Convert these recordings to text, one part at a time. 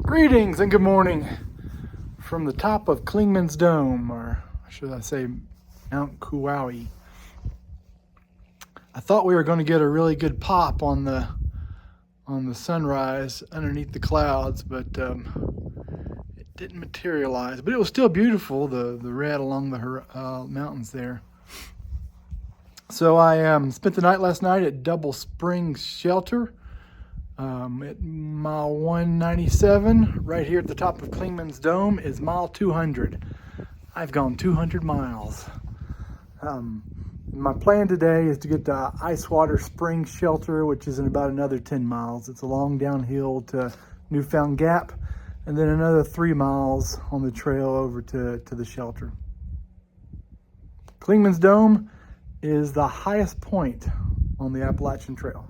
Greetings and good morning from the top of Clingmans Dome, or should I say Mount Kuwohi. I thought we were going to get a really good pop on the sunrise underneath the clouds, but it didn't materialize. But it was still beautiful, the red along the mountains there. So I spent the night last night at Double Springs Shelter. At mile 197, right here at the top of Clingmans Dome, is mile 200. I've gone 200 miles. My plan today is to get to Icewater Spring Shelter, which is in about another 10 miles. It's a long downhill to Newfound Gap, and then another 3 miles on the trail over to the shelter. Clingmans Dome is the highest point on the Appalachian Trail.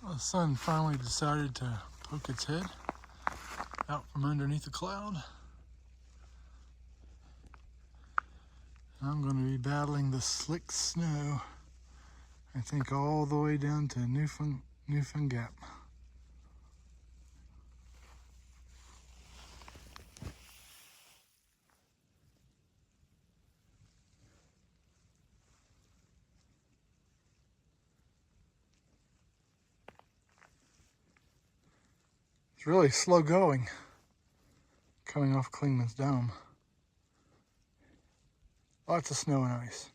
The sun finally decided to poke its head out from underneath the cloud. I'm going to be battling the slick snow, I think, all the way down to Newfound Gap. It's really slow going coming off Clingmans Dome. Lots of snow and ice.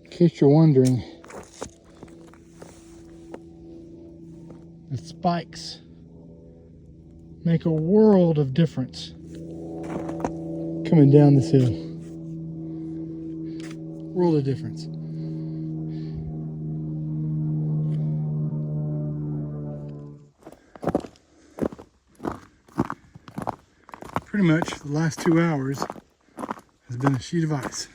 In case you're wondering, the spikes make a world of difference coming down this hill. World of difference. Pretty much the last 2 hours has been a sheet of ice.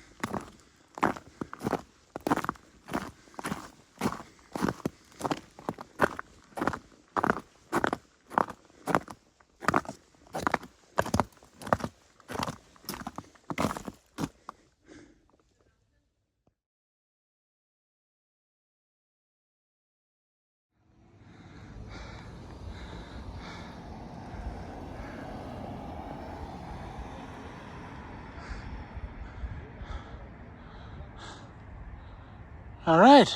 All right,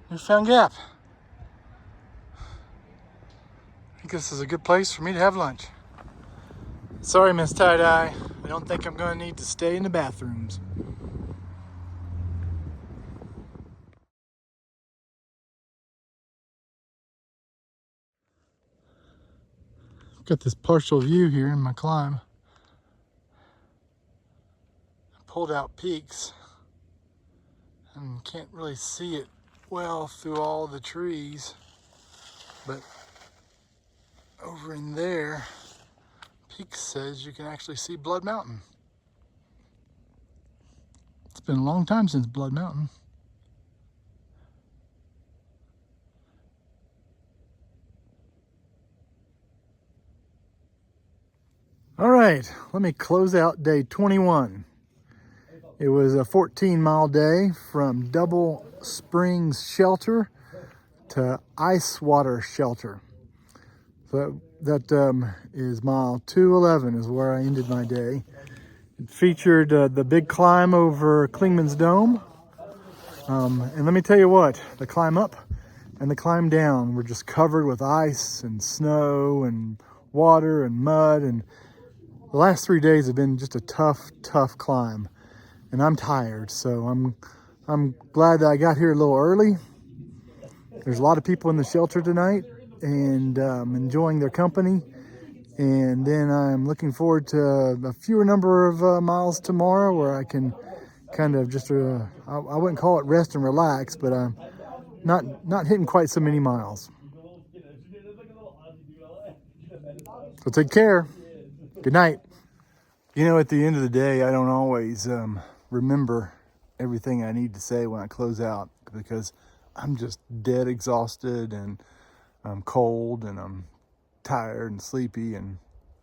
Newfound Gap. I think this is a good place for me to have lunch. Sorry, Miss Tie-Dye. I don't think I'm going to need to stay in the bathrooms. I've got this partial view here in my climb. I pulled out peaks and can't really see it well through all the trees, but over in there, Peak says you can actually see Blood Mountain. It's been a long time since Blood Mountain. All right, let me close out day 21. It was a 14-mile day from Double Springs Shelter to Icewater Shelter. So that is mile 211 is where I ended my day. It featured the big climb over Clingmans Dome, And let me tell you what, the climb up and the climb down were just covered with ice and snow and water and mud. And the last 3 days have been just a tough climb. And I'm tired, so I'm glad that I got here a little early. There's a lot of people in the shelter tonight, and enjoying their company. And then I'm looking forward to a fewer number of miles tomorrow, where I can kind of just, I wouldn't call it rest and relax, but I'm not hitting quite so many miles. So take care. Good night. You know, at the end of the day, I don't always remember everything I need to say when I close out, because I'm just dead exhausted, and I'm cold, and I'm tired and sleepy, and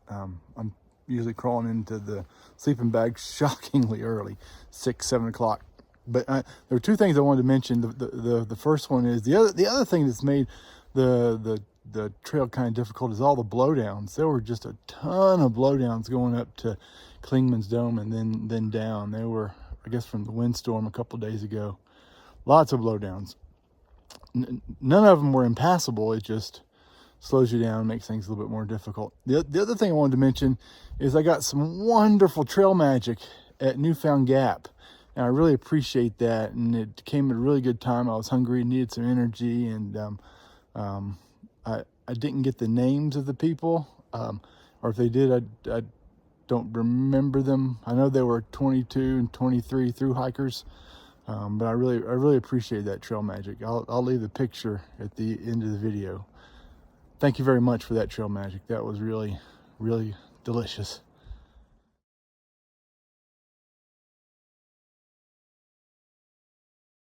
I'm usually crawling into the sleeping bag shockingly early, 6-7 o'clock. But there were two things I wanted to mention. The first one is the other thing that's made the trail kind of difficult is all the blowdowns. There were just a ton of blowdowns going up to Clingmans Dome and then down. They were, I guess, from the windstorm a couple days ago. Lots of blowdowns. None of them were impassable. It just slows you down, makes things a little bit more difficult. The other thing I wanted to mention is I got some wonderful trail magic at Newfound Gap, and I really appreciate that. And it came at a really good time. I was hungry, needed some energy, and I didn't get the names of the people, or if they did, I don't remember them. I know they were 22 and 23 through hikers, but I really appreciate that trail magic. I'll leave the picture at the end of the video. Thank you very much for that trail magic. That was really, really delicious.